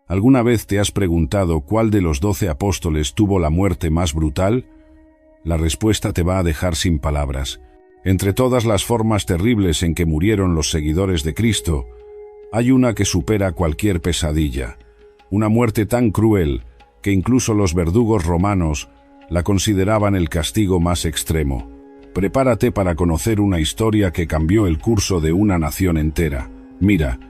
¿Alguna vez te has preguntado cuál de los 12 apóstoles tuvo la muerte más brutal? La respuesta te va a dejar sin palabras. Entre todas las formas terribles en que murieron los seguidores de Cristo, hay una que supera cualquier pesadilla. Una muerte tan cruel que incluso los verdugos romanos la consideraban el castigo más extremo. Prepárate para conocer una historia que cambió el curso de una nación entera. Mira,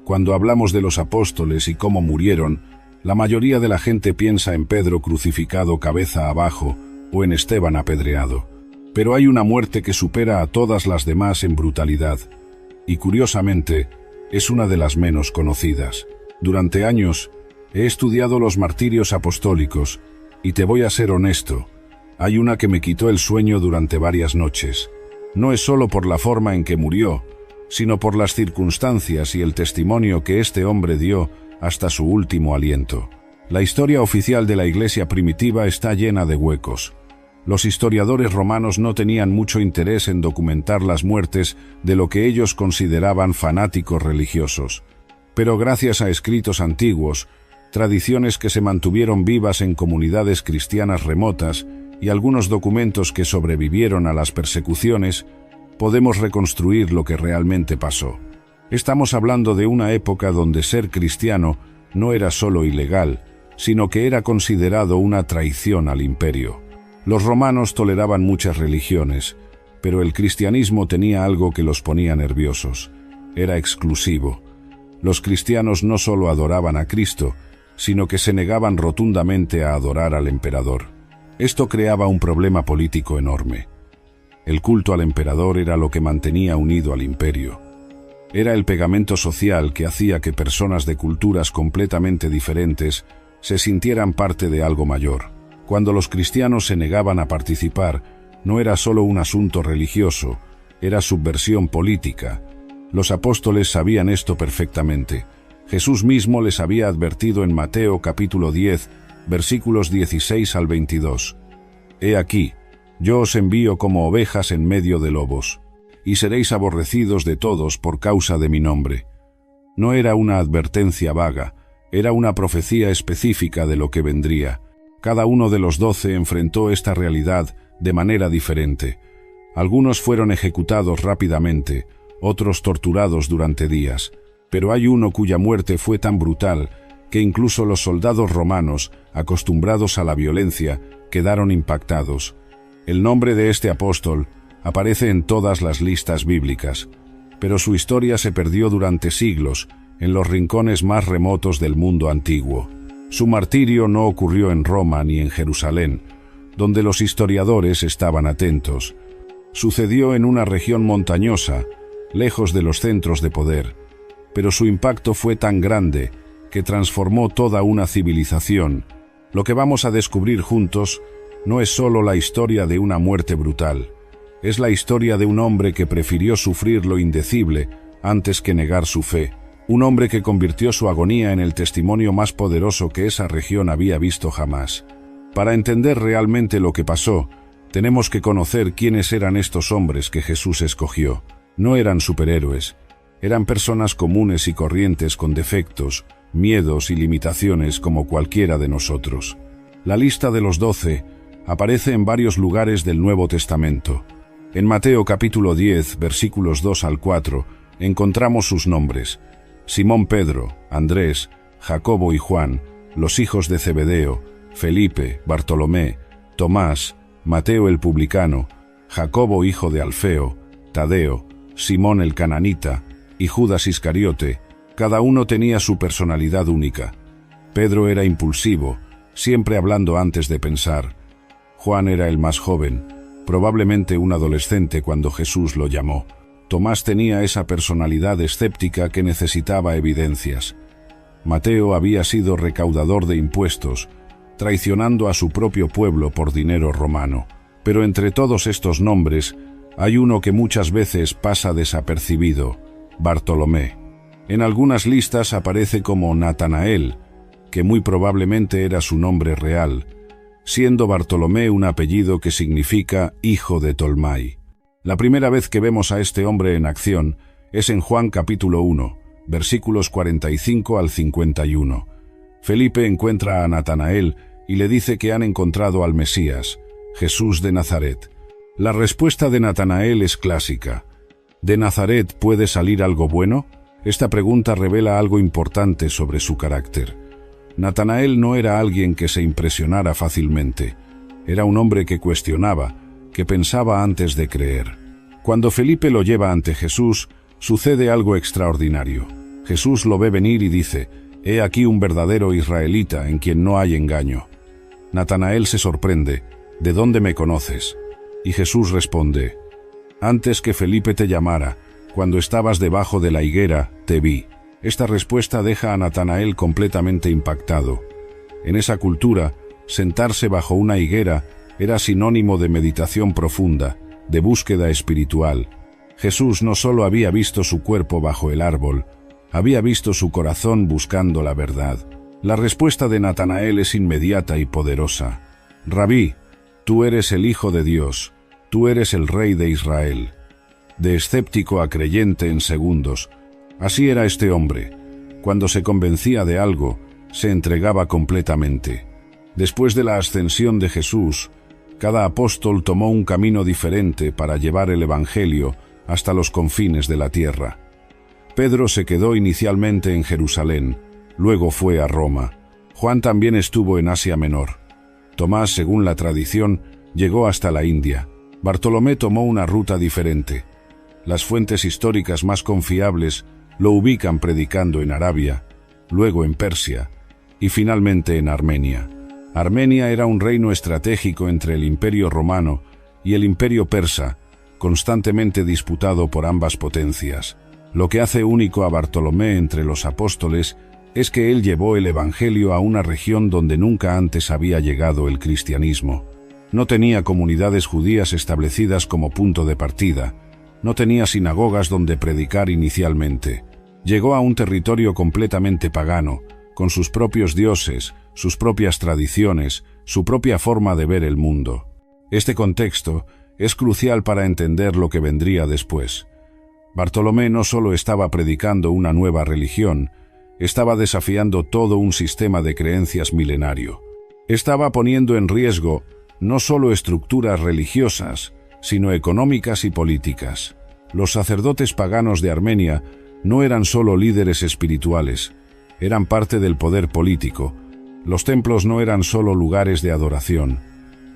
cuando hablamos de los apóstoles y cómo murieron, la mayoría de la gente piensa en Pedro crucificado cabeza abajo o en Esteban apedreado. Pero hay una muerte que supera a todas las demás en brutalidad, y curiosamente, es una de las menos conocidas. Durante años, he estudiado los martirios apostólicos, y te voy a ser honesto, hay una que me quitó el sueño durante varias noches. No es solo por la forma en que murió, sino por las circunstancias y el testimonio que este hombre dio hasta su último aliento. La historia oficial de la Iglesia primitiva está llena de huecos. Los historiadores romanos no tenían mucho interés en documentar las muertes de lo que ellos consideraban fanáticos religiosos. Pero gracias a escritos antiguos, tradiciones que se mantuvieron vivas en comunidades cristianas remotas y algunos documentos que sobrevivieron a las persecuciones, podemos reconstruir lo que realmente pasó. Estamos hablando de una época donde ser cristiano no era solo ilegal, sino que era considerado una traición al imperio. Los romanos toleraban muchas religiones, pero el cristianismo tenía algo que los ponía nerviosos. Era exclusivo. Los cristianos no solo adoraban a Cristo, sino que se negaban rotundamente a adorar al emperador. Esto creaba un problema político enorme. El culto al emperador era lo que mantenía unido al imperio. Era el pegamento social que hacía que personas de culturas completamente diferentes se sintieran parte de algo mayor. Cuando los cristianos se negaban a participar, no era solo un asunto religioso, era subversión política. Los apóstoles sabían esto perfectamente. Jesús mismo les había advertido en Mateo capítulo 10, versículos 16 al 22. He aquí, yo os envío como ovejas en medio de lobos, y seréis aborrecidos de todos por causa de mi nombre. No era una advertencia vaga, era una profecía específica de lo que vendría. Cada uno de los 12 enfrentó esta realidad de manera diferente. Algunos fueron ejecutados rápidamente, otros torturados durante días, pero hay uno cuya muerte fue tan brutal que incluso los soldados romanos, acostumbrados a la violencia, quedaron impactados. El nombre de este apóstol aparece en todas las listas bíblicas, pero su historia se perdió durante siglos en los rincones más remotos del mundo antiguo. Su martirio no ocurrió en Roma ni en Jerusalén, donde los historiadores estaban atentos. Sucedió en una región montañosa, lejos de los centros de poder, pero su impacto fue tan grande que transformó toda una civilización. Lo que vamos a descubrir juntos no es solo la historia de una muerte brutal, es la historia de un hombre que prefirió sufrir lo indecible antes que negar su fe. Un hombre que convirtió su agonía en el testimonio más poderoso que esa región había visto jamás. Para entender realmente lo que pasó, tenemos que conocer quiénes eran estos hombres que Jesús escogió. No eran superhéroes, eran personas comunes y corrientes con defectos, miedos y limitaciones como cualquiera de nosotros. La lista de los 12 aparece en varios lugares del Nuevo Testamento. En Mateo capítulo 10, versículos 2 al 4, encontramos sus nombres: Simón Pedro, Andrés, Jacobo y Juan, los hijos de Zebedeo, Felipe, Bartolomé, Tomás, Mateo el publicano, Jacobo hijo de Alfeo, Tadeo, Simón el cananita y Judas Iscariote. Cada uno tenía su personalidad única. Pedro era impulsivo, siempre hablando antes de pensar. Juan era el más joven, probablemente un adolescente cuando Jesús lo llamó. Tomás tenía esa personalidad escéptica que necesitaba evidencias. Mateo había sido recaudador de impuestos, traicionando a su propio pueblo por dinero romano. Pero entre todos estos nombres, hay uno que muchas veces pasa desapercibido: Bartolomé. En algunas listas aparece como Natanael, que muy probablemente era su nombre real, siendo Bartolomé un apellido que significa hijo de Tolmai. La primera vez que vemos a este hombre en acción es en Juan capítulo 1, versículos 45 al 51. Felipe encuentra a Natanael y le dice que han encontrado al Mesías, Jesús de Nazaret. La respuesta de Natanael es clásica. ¿De Nazaret puede salir algo bueno? Esta pregunta revela algo importante sobre su carácter. Natanael no era alguien que se impresionara fácilmente. Era un hombre que cuestionaba, que pensaba antes de creer. Cuando Felipe lo lleva ante Jesús, sucede algo extraordinario. Jesús lo ve venir y dice: «He aquí un verdadero israelita en quien no hay engaño». Natanael se sorprende: «¿De dónde me conoces?». Y Jesús responde: «Antes que Felipe te llamara, cuando estabas debajo de la higuera, te vi». Esta respuesta deja a Natanael completamente impactado. En esa cultura, sentarse bajo una higuera era sinónimo de meditación profunda, de búsqueda espiritual. Jesús no solo había visto su cuerpo bajo el árbol, había visto su corazón buscando la verdad. La respuesta de Natanael es inmediata y poderosa. «Rabí, tú eres el Hijo de Dios, tú eres el Rey de Israel». De escéptico a creyente en segundos. Así era este hombre. Cuando se convencía de algo, se entregaba completamente. Después de la ascensión de Jesús, cada apóstol tomó un camino diferente para llevar el Evangelio hasta los confines de la tierra. Pedro se quedó inicialmente en Jerusalén, luego fue a Roma. Juan también estuvo en Asia Menor. Tomás, según la tradición, llegó hasta la India. Bartolomé tomó una ruta diferente. Las fuentes históricas más confiables lo ubican predicando en Arabia, luego en Persia y finalmente en Armenia. Armenia era un reino estratégico entre el Imperio Romano y el Imperio Persa, constantemente disputado por ambas potencias. Lo que hace único a Bartolomé entre los apóstoles es que él llevó el Evangelio a una región donde nunca antes había llegado el cristianismo. No tenía comunidades judías establecidas como punto de partida, no tenía sinagogas donde predicar inicialmente. Llegó a un territorio completamente pagano, con sus propios dioses, sus propias tradiciones, su propia forma de ver el mundo. Este contexto es crucial para entender lo que vendría después. Bartolomé no solo estaba predicando una nueva religión, estaba desafiando todo un sistema de creencias milenario. Estaba poniendo en riesgo no solo estructuras religiosas, sino económicas y políticas. Los sacerdotes paganos de Armenia no eran solo líderes espirituales, eran parte del poder político. Los templos no eran solo lugares de adoración,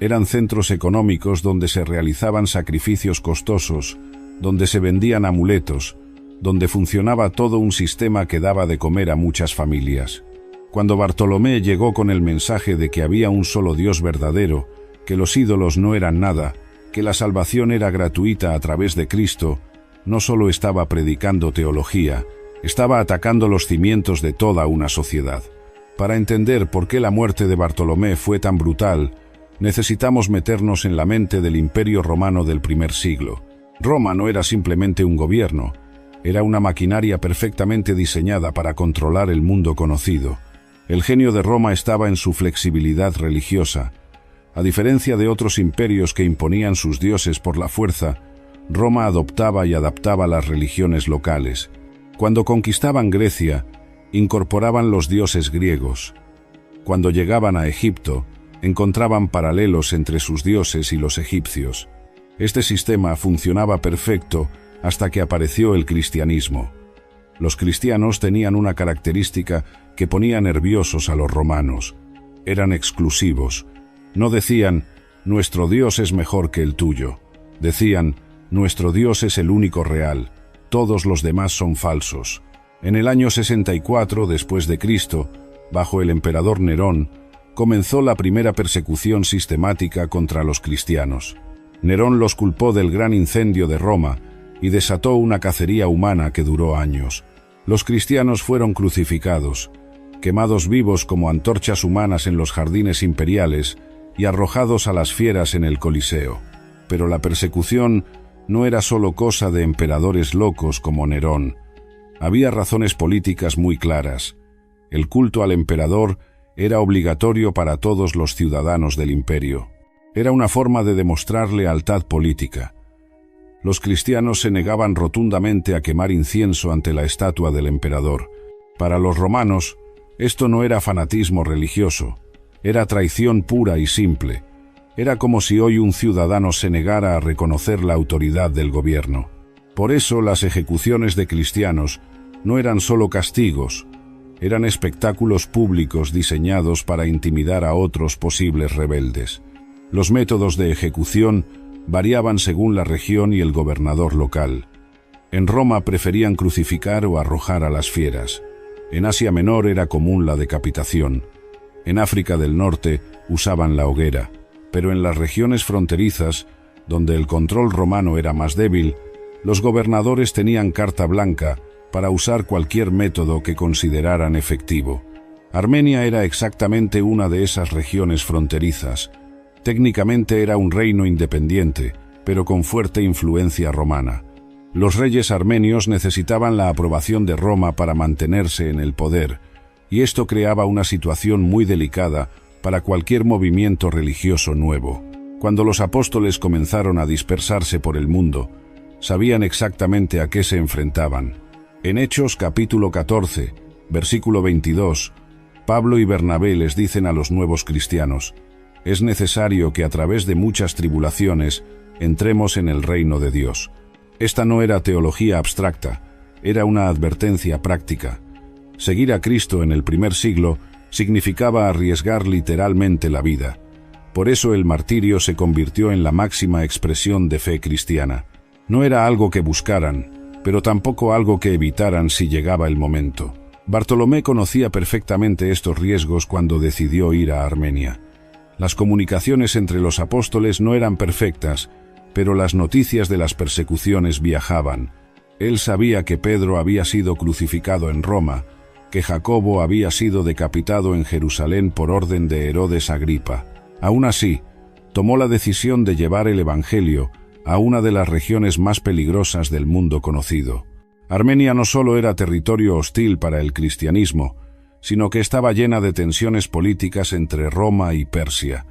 eran centros económicos donde se realizaban sacrificios costosos, donde se vendían amuletos, donde funcionaba todo un sistema que daba de comer a muchas familias. Cuando Bartolomé llegó con el mensaje de que había un solo Dios verdadero, que los ídolos no eran nada, que la salvación era gratuita a través de Cristo, no solo estaba predicando teología, estaba atacando los cimientos de toda una sociedad. Para entender por qué la muerte de Bartolomé fue tan brutal, necesitamos meternos en la mente del Imperio Romano del primer siglo. Roma no era simplemente un gobierno, era una maquinaria perfectamente diseñada para controlar el mundo conocido. El genio de Roma estaba en su flexibilidad religiosa. A diferencia de otros imperios que imponían sus dioses por la fuerza, Roma adoptaba y adaptaba las religiones locales. Cuando conquistaban Grecia, incorporaban los dioses griegos. Cuando llegaban a Egipto, encontraban paralelos entre sus dioses y los egipcios. Este sistema funcionaba perfecto hasta que apareció el cristianismo. Los cristianos tenían una característica que ponía nerviosos a los romanos. Eran exclusivos. No decían, nuestro Dios es mejor que el tuyo. Decían, nuestro Dios es el único real, todos los demás son falsos. En el año 64 después de Cristo, bajo el emperador Nerón, comenzó la primera persecución sistemática contra los cristianos. Nerón los culpó del gran incendio de Roma y desató una cacería humana que duró años. Los cristianos fueron crucificados, quemados vivos como antorchas humanas en los jardines imperiales y arrojados a las fieras en el Coliseo. Pero la persecución no era solo cosa de emperadores locos como Nerón. Había razones políticas muy claras. El culto al emperador era obligatorio para todos los ciudadanos del imperio. Era una forma de demostrar lealtad política. Los cristianos se negaban rotundamente a quemar incienso ante la estatua del emperador. Para los romanos, Esto no era fanatismo religioso, era traición pura y simple. Era como si hoy un ciudadano se negara a reconocer la autoridad del gobierno. Por eso las ejecuciones de cristianos no eran solo castigos, eran espectáculos públicos diseñados para intimidar a otros posibles rebeldes. Los métodos de ejecución variaban según la región y el gobernador local. En Roma preferían crucificar o arrojar a las fieras. En Asia Menor era común la decapitación. En África del Norte usaban la hoguera. Pero en las regiones fronterizas, donde el control romano era más débil, los gobernadores tenían carta blanca para usar cualquier método que consideraran efectivo. Armenia era exactamente una de esas regiones fronterizas. Técnicamente era un reino independiente, pero con fuerte influencia romana. Los reyes armenios necesitaban la aprobación de Roma para mantenerse en el poder, y esto creaba una situación muy delicada para cualquier movimiento religioso nuevo. Cuando los apóstoles comenzaron a dispersarse por el mundo, sabían exactamente a qué se enfrentaban. En Hechos capítulo 14, versículo 22, Pablo y Bernabé les dicen a los nuevos cristianos: es necesario que a través de muchas tribulaciones entremos en el reino de Dios. Esta no era teología abstracta, era una advertencia práctica. Seguir a Cristo en el primer siglo significaba arriesgar literalmente la vida. Por eso el martirio se convirtió en la máxima expresión de fe cristiana. No era algo que buscaran, pero tampoco algo que evitaran si llegaba el momento. Bartolomé conocía perfectamente estos riesgos cuando decidió ir a Armenia. Las comunicaciones entre los apóstoles no eran perfectas, pero las noticias de las persecuciones viajaban. Él sabía que Pedro había sido crucificado en Roma, que Jacobo había sido decapitado en Jerusalén por orden de Herodes Agripa. Aún así, tomó la decisión de llevar el Evangelio a una de las regiones más peligrosas del mundo conocido. Armenia no solo era territorio hostil para el cristianismo, sino que estaba llena de tensiones políticas entre Roma y Persia.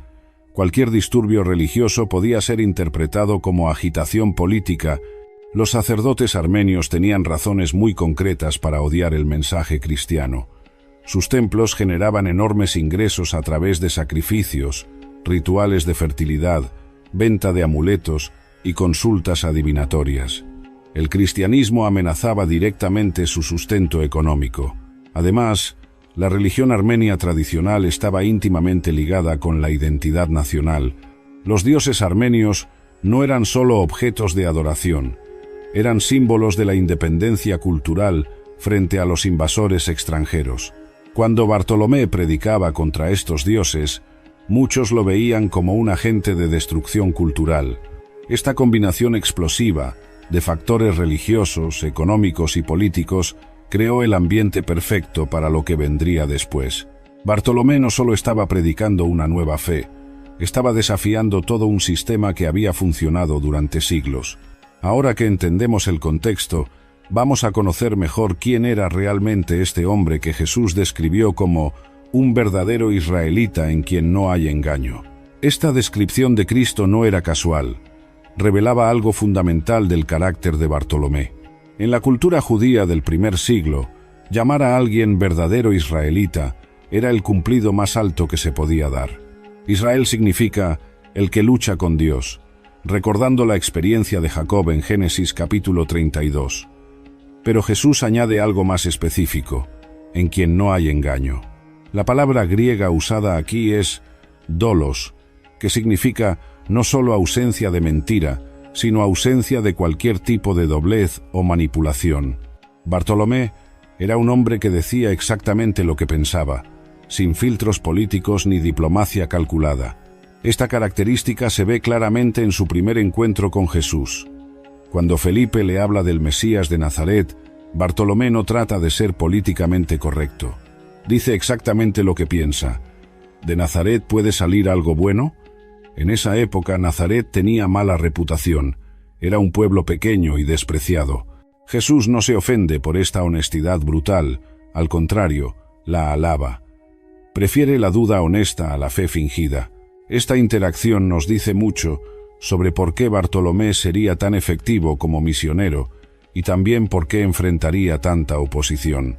Cualquier disturbio religioso podía ser interpretado como agitación política. Los sacerdotes armenios tenían razones muy concretas para odiar el mensaje cristiano. Sus templos generaban enormes ingresos a través de sacrificios, rituales de fertilidad, venta de amuletos y consultas adivinatorias. El cristianismo amenazaba directamente su sustento económico. Además, la religión armenia tradicional estaba íntimamente ligada con la identidad nacional. Los dioses armenios no eran solo objetos de adoración, eran símbolos de la independencia cultural frente a los invasores extranjeros. Cuando Bartolomé predicaba contra estos dioses, muchos lo veían como un agente de destrucción cultural. Esta combinación explosiva de factores religiosos, económicos y políticos creó el ambiente perfecto para lo que vendría después. Bartolomé no solo estaba predicando una nueva fe, estaba desafiando todo un sistema que había funcionado durante siglos. Ahora que entendemos el contexto, vamos a conocer mejor quién era realmente este hombre que Jesús describió como un verdadero israelita en quien no hay engaño. Esta descripción de Cristo no era casual, revelaba algo fundamental del carácter de Bartolomé. En la cultura judía del primer siglo, llamar a alguien verdadero israelita era el cumplido más alto que se podía dar. Israel significa el que lucha con Dios, recordando la experiencia de Jacob en Génesis capítulo 32. Pero Jesús añade algo más específico, en quien no hay engaño. La palabra griega usada aquí es dolos, que significa no solo ausencia de mentira, sino ausencia de cualquier tipo de doblez o manipulación. Bartolomé era un hombre que decía exactamente lo que pensaba, sin filtros políticos ni diplomacia calculada. Esta característica se ve claramente en su primer encuentro con Jesús. Cuando Felipe le habla del Mesías de Nazaret, Bartolomé no trata de ser políticamente correcto. Dice exactamente lo que piensa. ¿De Nazaret puede salir algo bueno? En esa época Nazaret tenía mala reputación. Era un pueblo pequeño y despreciado. Jesús no se ofende por esta honestidad brutal, al contrario, la alaba. Prefiere la duda honesta a la fe fingida. Esta interacción nos dice mucho sobre por qué Bartolomé sería tan efectivo como misionero y también por qué enfrentaría tanta oposición.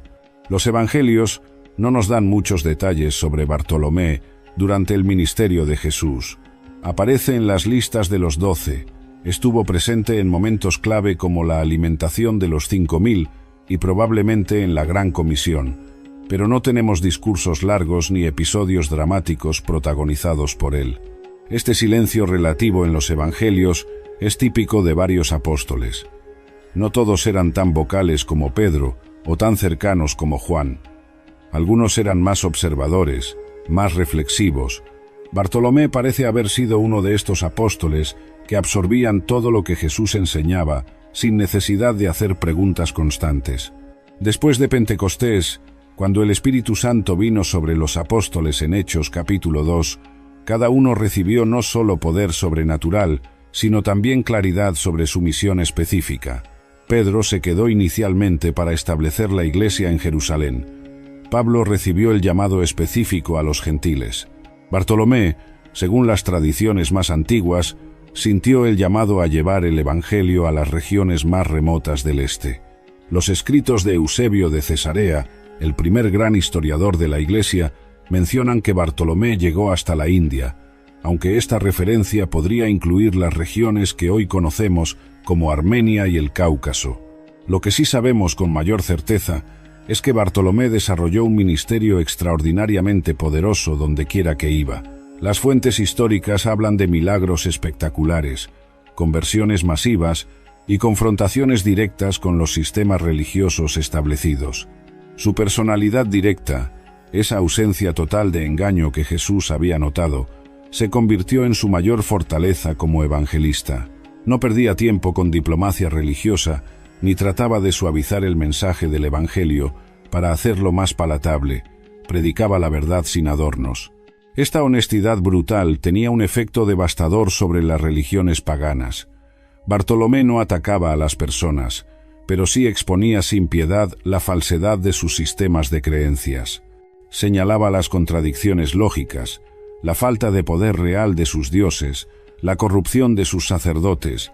Los evangelios no nos dan muchos detalles sobre Bartolomé durante el ministerio de Jesús. Aparece en las listas de los 12, estuvo presente en momentos clave como la alimentación de los 5.000 y probablemente en la Gran Comisión, pero no tenemos discursos largos ni episodios dramáticos protagonizados por él. Este silencio relativo en los evangelios es típico de varios apóstoles. No todos eran tan vocales como Pedro o tan cercanos como Juan. Algunos eran más observadores, más reflexivos. Bartolomé parece haber sido uno de estos apóstoles que absorbían todo lo que Jesús enseñaba sin necesidad de hacer preguntas constantes. Después de Pentecostés, cuando el Espíritu Santo vino sobre los apóstoles en Hechos capítulo 2, cada uno recibió no solo poder sobrenatural, sino también claridad sobre su misión específica. Pedro se quedó inicialmente para establecer la iglesia en Jerusalén. Pablo recibió el llamado específico a los gentiles. Bartolomé, según las tradiciones más antiguas, sintió el llamado a llevar el evangelio a las regiones más remotas del este. Los escritos de Eusebio de Cesarea, el primer gran historiador de la Iglesia, mencionan que Bartolomé llegó hasta la India, aunque esta referencia podría incluir las regiones que hoy conocemos como Armenia y el Cáucaso. Lo que sí sabemos con mayor certeza es que Bartolomé desarrolló un ministerio extraordinariamente poderoso donde quiera que iba. Las fuentes históricas hablan de milagros espectaculares, conversiones masivas y confrontaciones directas con los sistemas religiosos establecidos. Su personalidad directa, esa ausencia total de engaño que Jesús había notado, se convirtió en su mayor fortaleza como evangelista. No perdía tiempo con diplomacia religiosa, ni trataba de suavizar el mensaje del Evangelio para hacerlo más palatable. Predicaba la verdad sin adornos. Esta honestidad brutal tenía un efecto devastador sobre las religiones paganas. Bartolomé no atacaba a las personas, pero sí exponía sin piedad la falsedad de sus sistemas de creencias. Señalaba las contradicciones lógicas, la falta de poder real de sus dioses, la corrupción de sus sacerdotes.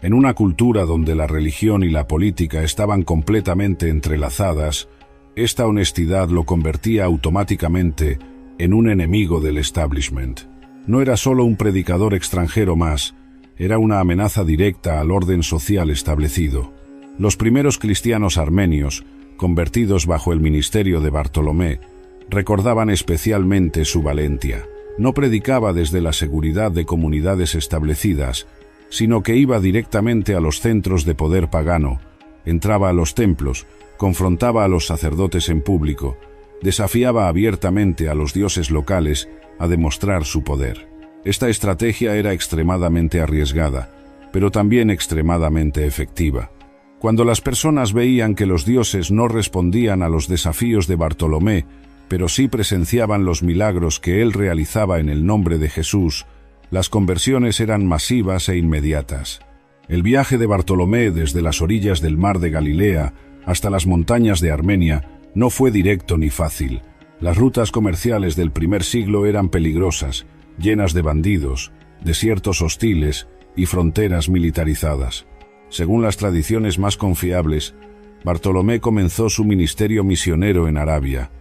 En una cultura donde la religión y la política estaban completamente entrelazadas, esta honestidad lo convertía automáticamente en un enemigo del establishment. No era solo un predicador extranjero más, era una amenaza directa al orden social establecido. Los primeros cristianos armenios, convertidos bajo el ministerio de Bartolomé, recordaban especialmente su valentía. No predicaba desde la seguridad de comunidades establecidas, sino que iba directamente a los centros de poder pagano, entraba a los templos, confrontaba a los sacerdotes en público, desafiaba abiertamente a los dioses locales a demostrar su poder. Esta estrategia era extremadamente arriesgada, pero también extremadamente efectiva. Cuando las personas veían que los dioses no respondían a los desafíos de Bartolomé, pero sí presenciaban los milagros que él realizaba en el nombre de Jesús, las conversiones eran masivas e inmediatas. El viaje de Bartolomé desde las orillas del mar de Galilea hasta las montañas de Armenia no fue directo ni fácil. Las rutas comerciales del primer siglo eran peligrosas, llenas de bandidos, desiertos hostiles y fronteras militarizadas. Según las tradiciones más confiables, Bartolomé comenzó su ministerio misionero en Arabia.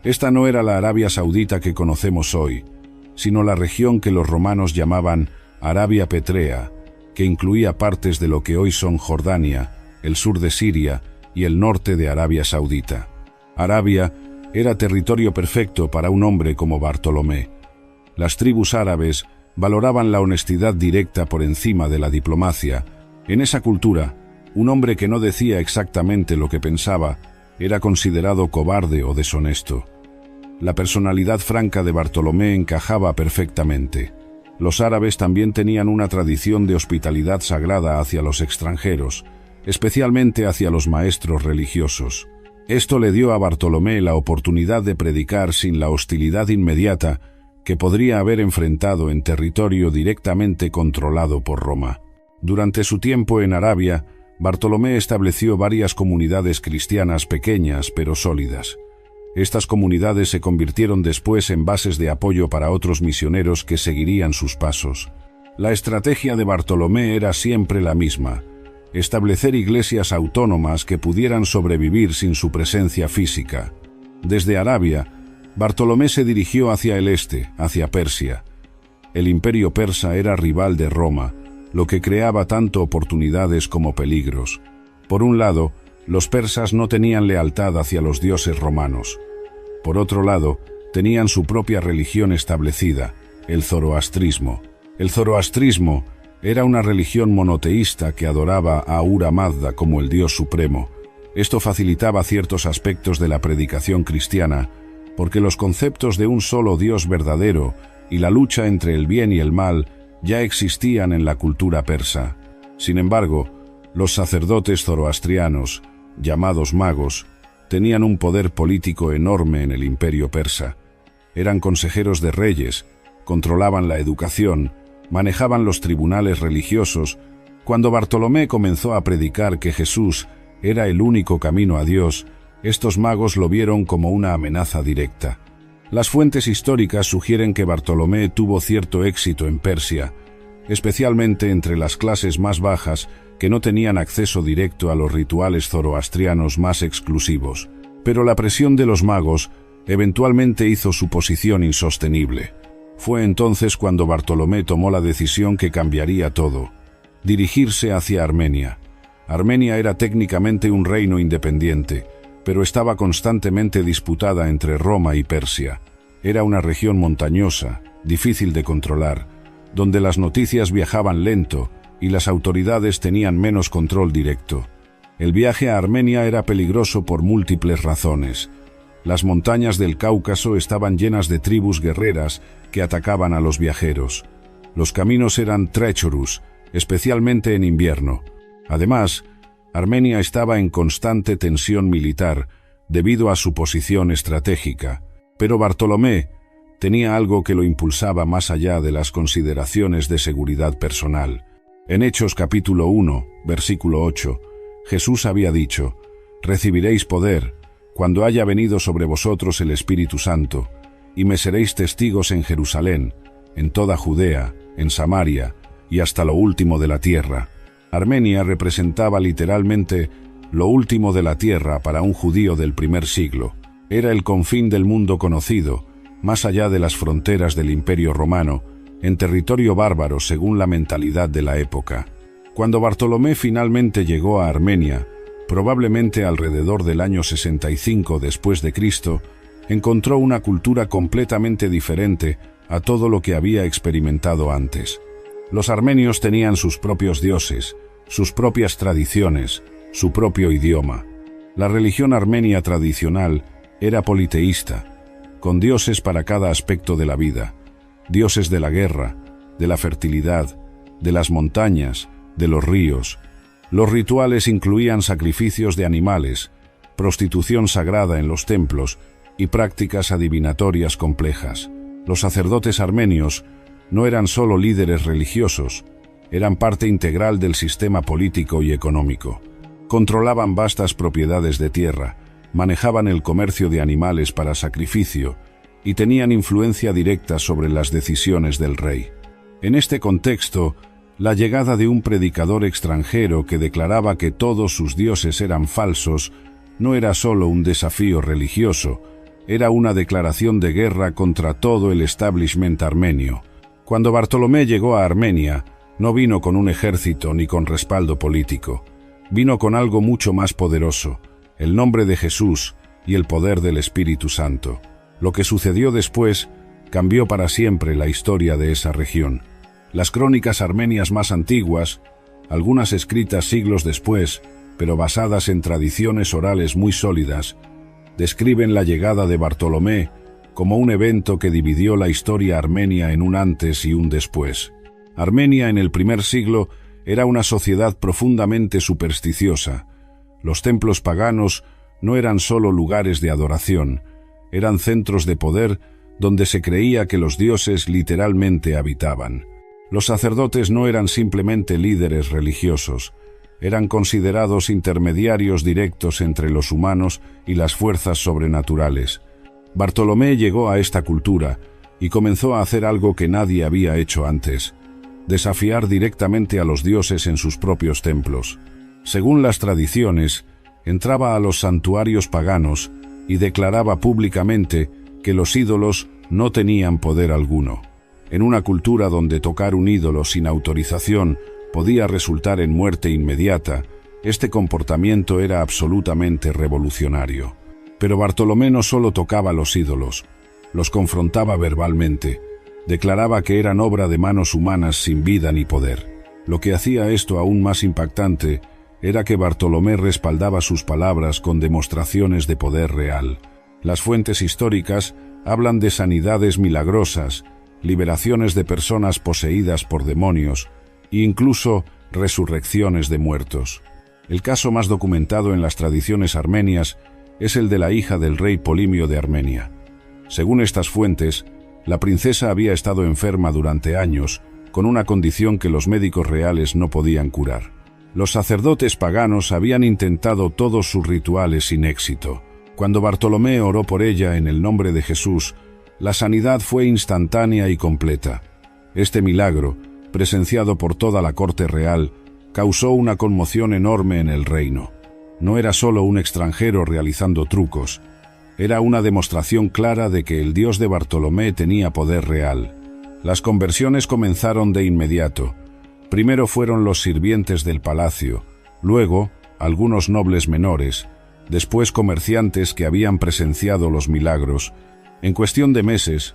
Esta no era la Arabia Saudita que conocemos hoy, sino la región que los romanos llamaban Arabia Petrea, que incluía partes de lo que hoy son Jordania, el sur de Siria y el norte de Arabia Saudita. Arabia era territorio perfecto para un hombre como Bartolomé. Las tribus árabes valoraban la honestidad directa por encima de la diplomacia. En esa cultura, un hombre que no decía exactamente lo que pensaba era considerado cobarde o deshonesto. La personalidad franca de Bartolomé encajaba perfectamente. Los árabes también tenían una tradición de hospitalidad sagrada hacia los extranjeros, especialmente hacia los maestros religiosos. Esto le dio a Bartolomé la oportunidad de predicar sin la hostilidad inmediata que podría haber enfrentado en territorio directamente controlado por Roma. Durante su tiempo en Arabia, Bartolomé estableció varias comunidades cristianas pequeñas pero sólidas. Estas comunidades se convirtieron después en bases de apoyo para otros misioneros que seguirían sus pasos. La estrategia de Bartolomé era siempre la misma: establecer iglesias autónomas que pudieran sobrevivir sin su presencia física. Desde Arabia, Bartolomé se dirigió hacia el este, hacia Persia. El imperio persa era rival de Roma, lo que creaba tanto oportunidades como peligros. Por un lado, los persas no tenían lealtad hacia los dioses romanos. Por otro lado, tenían su propia religión establecida, el zoroastrismo. El zoroastrismo era una religión monoteísta que adoraba a Ahura Mazda como el dios supremo. Esto facilitaba ciertos aspectos de la predicación cristiana, porque los conceptos de un solo Dios verdadero y la lucha entre el bien y el mal ya existían en la cultura persa. Sin embargo, los sacerdotes zoroastrianos, llamados magos, tenían un poder político enorme en el imperio persa. Eran consejeros de reyes, controlaban la educación, manejaban los tribunales religiosos. Cuando Bartolomé comenzó a predicar que Jesús era el único camino a Dios, estos magos lo vieron como una amenaza directa. Las fuentes históricas sugieren que Bartolomé tuvo cierto éxito en Persia, especialmente entre las clases más bajas que no tenían acceso directo a los rituales zoroastrianos más exclusivos. Pero la presión de los magos eventualmente hizo su posición insostenible. Fue entonces cuando Bartolomé tomó la decisión que cambiaría todo: dirigirse hacia Armenia. Armenia era técnicamente un reino independiente, pero estaba constantemente disputada entre Roma y Persia. Era una región montañosa, difícil de controlar, donde las noticias viajaban lento y las autoridades tenían menos control directo. El viaje a Armenia era peligroso por múltiples razones. Las montañas del Cáucaso estaban llenas de tribus guerreras que atacaban a los viajeros. Los caminos eran treacherous, especialmente en invierno. Además, Armenia estaba en constante tensión militar debido a su posición estratégica. Pero Bartolomé tenía algo que lo impulsaba más allá de las consideraciones de seguridad personal. En Hechos capítulo 1, versículo 8, Jesús había dicho: «Recibiréis poder cuando haya venido sobre vosotros el Espíritu Santo, y me seréis testigos en Jerusalén, en toda Judea, en Samaria y hasta lo último de la tierra». Armenia representaba literalmente lo último de la tierra para un judío del primer siglo. Era el confín del mundo conocido, más allá de las fronteras del Imperio Romano, en territorio bárbaro según la mentalidad de la época. Cuando Bartolomé finalmente llegó a Armenia, probablemente alrededor del año 65 después de Cristo, encontró una cultura completamente diferente a todo lo que había experimentado antes. Los armenios tenían sus propios dioses, sus propias tradiciones, su propio idioma. La religión armenia tradicional era politeísta, con dioses para cada aspecto de la vida: dioses de la guerra, de la fertilidad, de las montañas, de los ríos. Los rituales incluían sacrificios de animales, prostitución sagrada en los templos y prácticas adivinatorias complejas. Los sacerdotes armenios no eran solo líderes religiosos, eran parte integral del sistema político y económico. Controlaban vastas propiedades de tierra, manejaban el comercio de animales para sacrificio y tenían influencia directa sobre las decisiones del rey. En este contexto, la llegada de un predicador extranjero que declaraba que todos sus dioses eran falsos no era solo un desafío religioso, era una declaración de guerra contra todo el establishment armenio. Cuando Bartolomé llegó a Armenia, no vino con un ejército ni con respaldo político. Vino con algo mucho más poderoso: el nombre de Jesús y el poder del Espíritu Santo. Lo que sucedió después cambió para siempre la historia de esa región. Las crónicas armenias más antiguas, algunas escritas siglos después, pero basadas en tradiciones orales muy sólidas, describen la llegada de Bartolomé como un evento que dividió la historia armenia en un antes y un después. Armenia en el primer siglo era una sociedad profundamente supersticiosa. Los templos paganos no eran solo lugares de adoración, eran centros de poder donde se creía que los dioses literalmente habitaban. Los sacerdotes no eran simplemente líderes religiosos, eran considerados intermediarios directos entre los humanos y las fuerzas sobrenaturales. Bartolomé llegó a esta cultura y comenzó a hacer algo que nadie había hecho antes: desafiar directamente a los dioses en sus propios templos. Según las tradiciones, entraba a los santuarios paganos y declaraba públicamente que los ídolos no tenían poder alguno. En una cultura donde tocar un ídolo sin autorización podía resultar en muerte inmediata, este comportamiento era absolutamente revolucionario. Pero Bartolomé no solo tocaba los ídolos, los confrontaba verbalmente, declaraba que eran obra de manos humanas sin vida ni poder. Lo que hacía esto aún más impactante era que Bartolomé respaldaba sus palabras con demostraciones de poder real. Las fuentes históricas hablan de sanidades milagrosas, liberaciones de personas poseídas por demonios e incluso resurrecciones de muertos. El caso más documentado en las tradiciones armenias es el de la hija del rey Polimio de Armenia. Según estas fuentes, la princesa había estado enferma durante años, con una condición que los médicos reales no podían curar. Los sacerdotes paganos habían intentado todos sus rituales sin éxito. Cuando Bartolomé oró por ella en el nombre de Jesús, la sanidad fue instantánea y completa. Este milagro, presenciado por toda la corte real, causó una conmoción enorme en el reino. No era solo un extranjero realizando trucos, era una demostración clara de que el Dios de Bartolomé tenía poder real. Las conversiones comenzaron de inmediato. Primero fueron los sirvientes del palacio, luego algunos nobles menores, después comerciantes que habían presenciado los milagros. En cuestión de meses,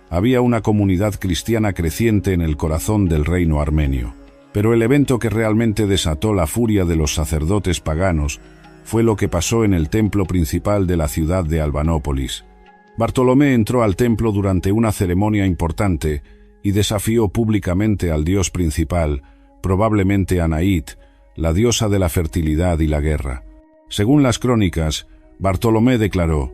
había una comunidad cristiana creciente en el corazón del reino armenio. Pero el evento que realmente desató la furia de los sacerdotes paganos fue lo que pasó en el templo principal de la ciudad de Albanópolis. Bartolomé entró al templo durante una ceremonia importante y desafió públicamente al dios principal, probablemente Anaít, la diosa de la fertilidad y la guerra. Según las crónicas, Bartolomé declaró: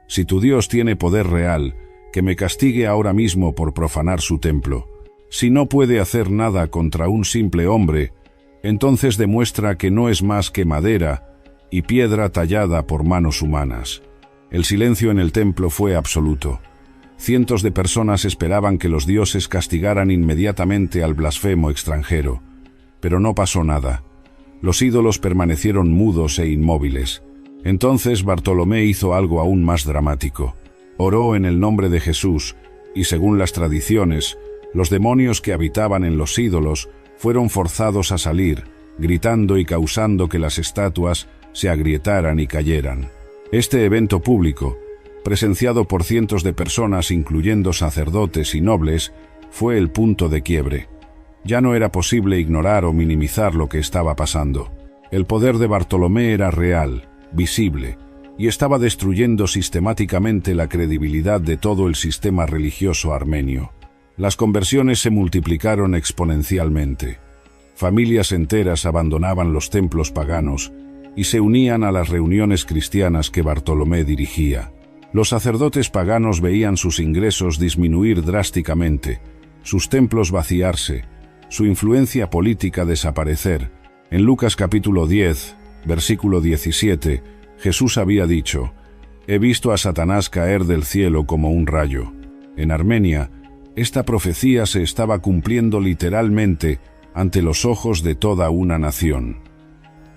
«Si tu Dios tiene poder real, que me castigue ahora mismo por profanar su templo. Si no puede hacer nada contra un simple hombre, entonces demuestra que no es más que madera y piedra tallada por manos humanas». El silencio en el templo fue absoluto. Cientos de personas esperaban que los dioses castigaran inmediatamente al blasfemo extranjero, pero no pasó nada. Los ídolos permanecieron mudos e inmóviles. Entonces Bartolomé hizo algo aún más dramático. Oró en el nombre de Jesús, y según las tradiciones, los demonios que habitaban en los ídolos fueron forzados a salir, gritando y causando que las estatuas se agrietaran y cayeran. Este evento público, presenciado por cientos de personas incluyendo sacerdotes y nobles, fue el punto de quiebre. Ya no era posible ignorar o minimizar lo que estaba pasando. El poder de Bartolomé era real, visible, y estaba destruyendo sistemáticamente la credibilidad de todo el sistema religioso armenio. Las conversiones se multiplicaron exponencialmente. Familias enteras abandonaban los templos paganos y se unían a las reuniones cristianas que Bartolomé dirigía. Los sacerdotes paganos veían sus ingresos disminuir drásticamente, sus templos vaciarse, su influencia política desaparecer. En Lucas capítulo 10, versículo 17, Jesús había dicho: «He visto a Satanás caer del cielo como un rayo». En Armenia, esta profecía se estaba cumpliendo literalmente ante los ojos de toda una nación.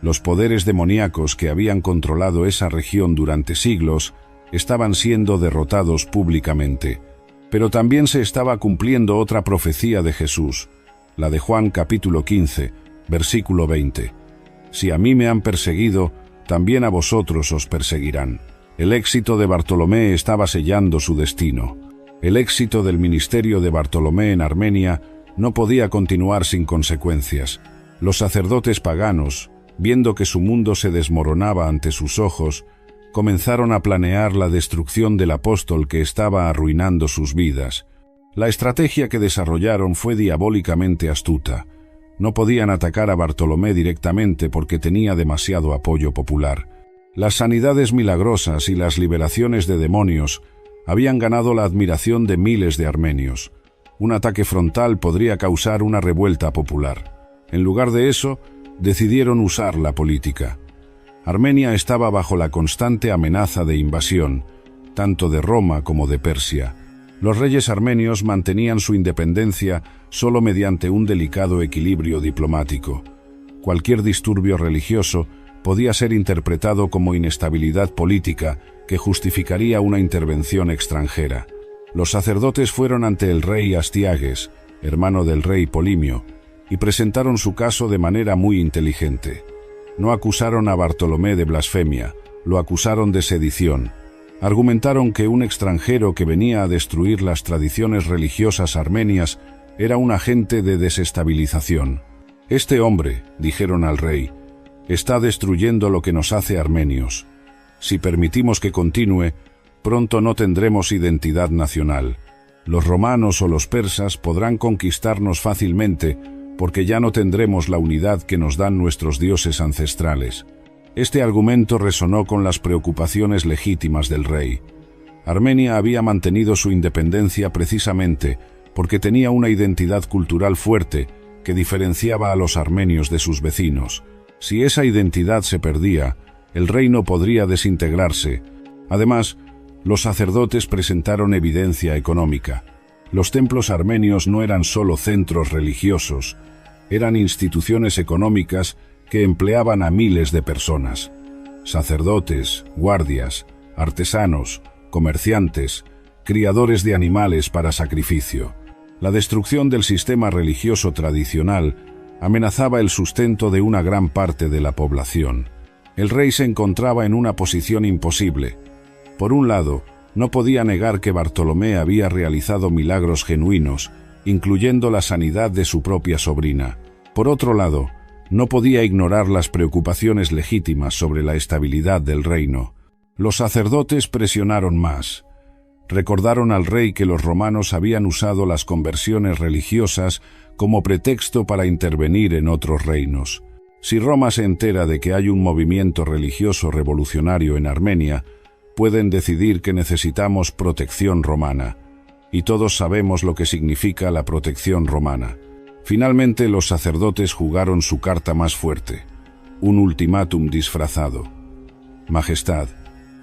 Los poderes demoníacos que habían controlado esa región durante siglos estaban siendo derrotados públicamente. Pero también se estaba cumpliendo otra profecía de Jesús, la de Juan capítulo 15, versículo 20. «Si a mí me han perseguido, también a vosotros os perseguirán». El éxito de Bartolomé estaba sellando su destino. El éxito del ministerio de Bartolomé en Armenia no podía continuar sin consecuencias. Los sacerdotes paganos, viendo que su mundo se desmoronaba ante sus ojos, comenzaron a planear la destrucción del apóstol que estaba arruinando sus vidas. La estrategia que desarrollaron fue diabólicamente astuta. No podían atacar a Bartolomé directamente porque tenía demasiado apoyo popular. Las sanidades milagrosas y las liberaciones de demonios habían ganado la admiración de miles de armenios. Un ataque frontal podría causar una revuelta popular. En lugar de eso, decidieron usar la política. Armenia estaba bajo la constante amenaza de invasión, tanto de Roma como de Persia. Los reyes armenios mantenían su independencia solo mediante un delicado equilibrio diplomático. Cualquier disturbio religioso podía ser interpretado como inestabilidad política que justificaría una intervención extranjera. Los sacerdotes fueron ante el rey Astiages, hermano del rey Polimio, y presentaron su caso de manera muy inteligente. No acusaron a Bartolomé de blasfemia, lo acusaron de sedición. Argumentaron que un extranjero que venía a destruir las tradiciones religiosas armenias era un agente de desestabilización. Este hombre, dijeron al rey, está destruyendo lo que nos hace armenios. Si permitimos que continúe, pronto no tendremos identidad nacional. Los romanos o los persas podrán conquistarnos fácilmente porque ya no tendremos la unidad que nos dan nuestros dioses ancestrales. Este argumento resonó con las preocupaciones legítimas del rey. Armenia había mantenido su independencia precisamente porque tenía una identidad cultural fuerte que diferenciaba a los armenios de sus vecinos. Si esa identidad se perdía, el reino podría desintegrarse. Además, los sacerdotes presentaron evidencia económica. Los templos armenios no eran solo centros religiosos, eran instituciones económicas que empleaban a miles de personas. Sacerdotes, guardias, artesanos, comerciantes, criadores de animales para sacrificio. La destrucción del sistema religioso tradicional amenazaba el sustento de una gran parte de la población. El rey se encontraba en una posición imposible. Por un lado, no podía negar que Bartolomé había realizado milagros genuinos, incluyendo la sanidad de su propia sobrina. Por otro lado, no podía ignorar las preocupaciones legítimas sobre la estabilidad del reino. Los sacerdotes presionaron más. Recordaron al rey que los romanos habían usado las conversiones religiosas como pretexto para intervenir en otros reinos. Si Roma se entera de que hay un movimiento religioso revolucionario en Armenia, pueden decidir que necesitamos protección romana. Y todos sabemos lo que significa la protección romana. Finalmente, los sacerdotes jugaron su carta más fuerte, un ultimátum disfrazado. Majestad,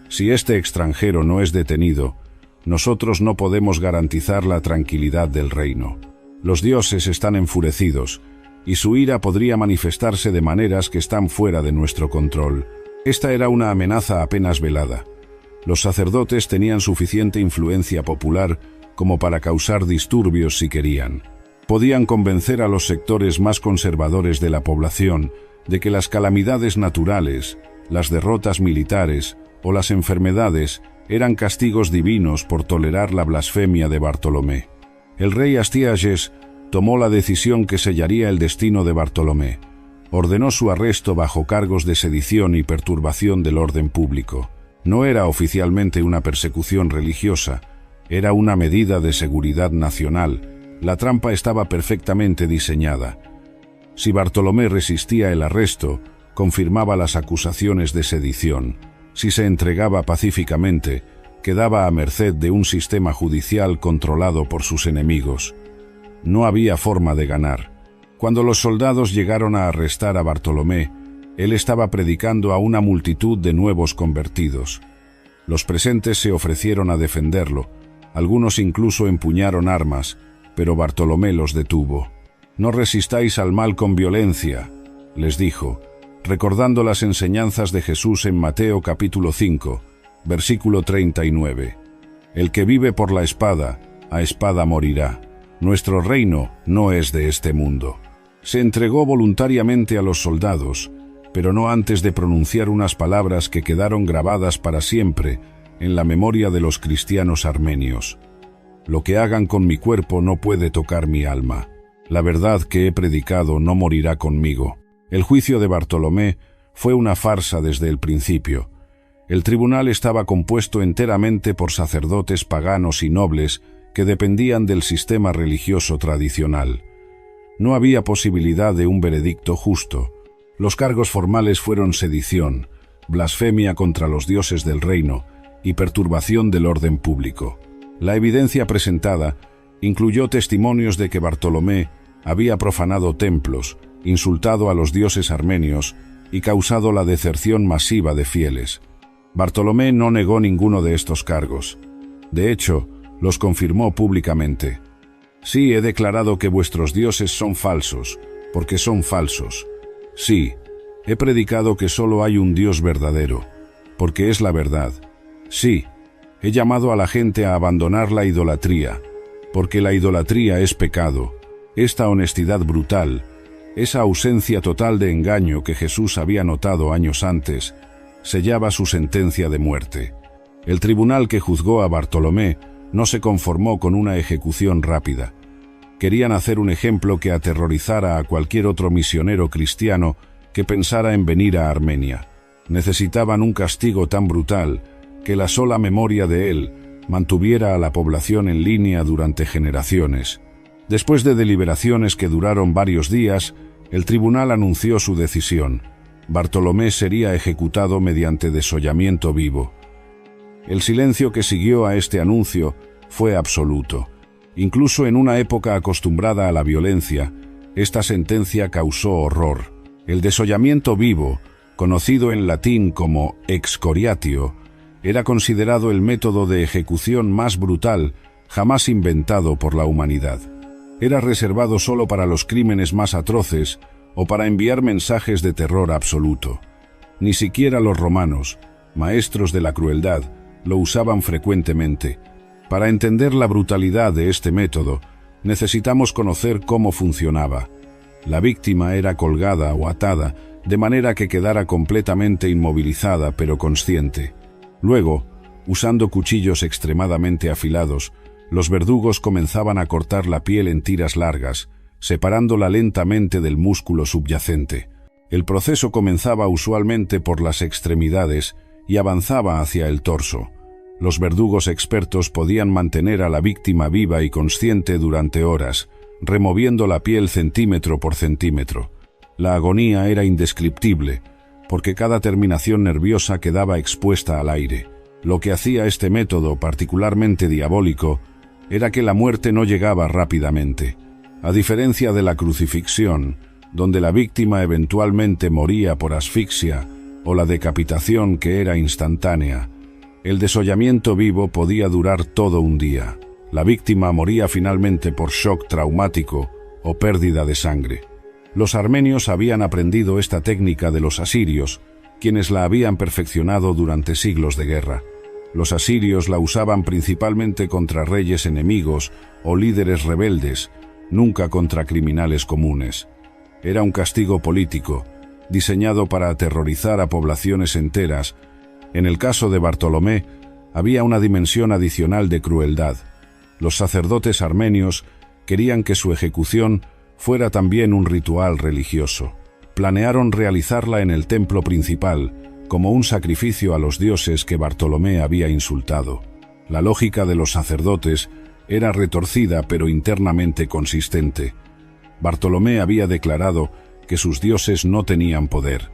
si este extranjero no es detenido, nosotros no podemos garantizar la tranquilidad del reino. Los dioses están enfurecidos, y su ira podría manifestarse de maneras que están fuera de nuestro control. Esta era una amenaza apenas velada. Los sacerdotes tenían suficiente influencia popular como para causar disturbios si querían. Podían convencer a los sectores más conservadores de la población de que las calamidades naturales, las derrotas militares o las enfermedades eran castigos divinos por tolerar la blasfemia de Bartolomé. El rey Astiages tomó la decisión que sellaría el destino de Bartolomé. Ordenó su arresto bajo cargos de sedición y perturbación del orden público. No era oficialmente una persecución religiosa, era una medida de seguridad nacional. La trampa estaba perfectamente diseñada. Si Bartolomé resistía el arresto, confirmaba las acusaciones de sedición. Si se entregaba pacíficamente, quedaba a merced de un sistema judicial controlado por sus enemigos. No había forma de ganar. Cuando los soldados llegaron a arrestar a Bartolomé, él estaba predicando a una multitud de nuevos convertidos. Los presentes se ofrecieron a defenderlo, algunos incluso empuñaron armas, pero Bartolomé los detuvo. «No resistáis al mal con violencia», les dijo, recordando las enseñanzas de Jesús en Mateo capítulo 5, versículo 39. «El que vive por la espada, a espada morirá. Nuestro reino no es de este mundo». Se entregó voluntariamente a los soldados, pero no antes de pronunciar unas palabras que quedaron grabadas para siempre en la memoria de los cristianos armenios. «Lo que hagan con mi cuerpo no puede tocar mi alma. La verdad que he predicado no morirá conmigo». El juicio de Bartolomé fue una farsa desde el principio. El tribunal estaba compuesto enteramente por sacerdotes paganos y nobles que dependían del sistema religioso tradicional. No había posibilidad de un veredicto justo. Los cargos formales fueron sedición, blasfemia contra los dioses del reino y perturbación del orden público. La evidencia presentada incluyó testimonios de que Bartolomé había profanado templos, insultado a los dioses armenios y causado la deserción masiva de fieles. Bartolomé no negó ninguno de estos cargos. De hecho, los confirmó públicamente. «Sí, he declarado que vuestros dioses son falsos, porque son falsos. Sí, He predicado que solo hay un Dios verdadero, porque es la verdad. Sí, he llamado a la gente a abandonar la idolatría, porque la idolatría es pecado. Esta honestidad brutal, esa ausencia total de engaño que Jesús había notado años antes, sellaba su sentencia de muerte. El tribunal que juzgó a Bartolomé no se conformó con una ejecución rápida. Querían hacer un ejemplo que aterrorizara a cualquier otro misionero cristiano que pensara en venir a Armenia. Necesitaban un castigo tan brutal que la sola memoria de él mantuviera a la población en línea durante generaciones. Después de deliberaciones que duraron varios días, el tribunal anunció su decisión. Bartolomé sería ejecutado mediante desollamiento vivo. El silencio que siguió a este anuncio fue absoluto. Incluso en una época acostumbrada a la violencia, esta sentencia causó horror. El desollamiento vivo, conocido en latín como excoriatio, era considerado el método de ejecución más brutal jamás inventado por la humanidad. Era reservado solo para los crímenes más atroces o para enviar mensajes de terror absoluto. Ni siquiera los romanos, maestros de la crueldad, lo usaban frecuentemente. Para entender la brutalidad de este método, necesitamos conocer cómo funcionaba. La víctima era colgada o atada, de manera que quedara completamente inmovilizada pero consciente. Luego, usando cuchillos extremadamente afilados, los verdugos comenzaban a cortar la piel en tiras largas, separándola lentamente del músculo subyacente. El proceso comenzaba usualmente por las extremidades y avanzaba hacia el torso. Los verdugos expertos podían mantener a la víctima viva y consciente durante horas, removiendo la piel centímetro por centímetro. La agonía era indescriptible, porque cada terminación nerviosa quedaba expuesta al aire. Lo que hacía este método particularmente diabólico era que la muerte no llegaba rápidamente. A diferencia de la crucifixión, donde la víctima eventualmente moría por asfixia, o la decapitación que era instantánea, el desollamiento vivo podía durar todo un día. La víctima moría finalmente por shock traumático o pérdida de sangre. Los armenios habían aprendido esta técnica de los asirios, quienes la habían perfeccionado durante siglos de guerra. Los asirios la usaban principalmente contra reyes enemigos o líderes rebeldes, nunca contra criminales comunes. Era un castigo político, diseñado para aterrorizar a poblaciones enteras. En el caso de Bartolomé, había una dimensión adicional de crueldad. Los sacerdotes armenios querían que su ejecución fuera también un ritual religioso. Planearon realizarla en el templo principal, como un sacrificio a los dioses que Bartolomé había insultado. La lógica de los sacerdotes era retorcida pero internamente consistente. Bartolomé había declarado que sus dioses no tenían poder.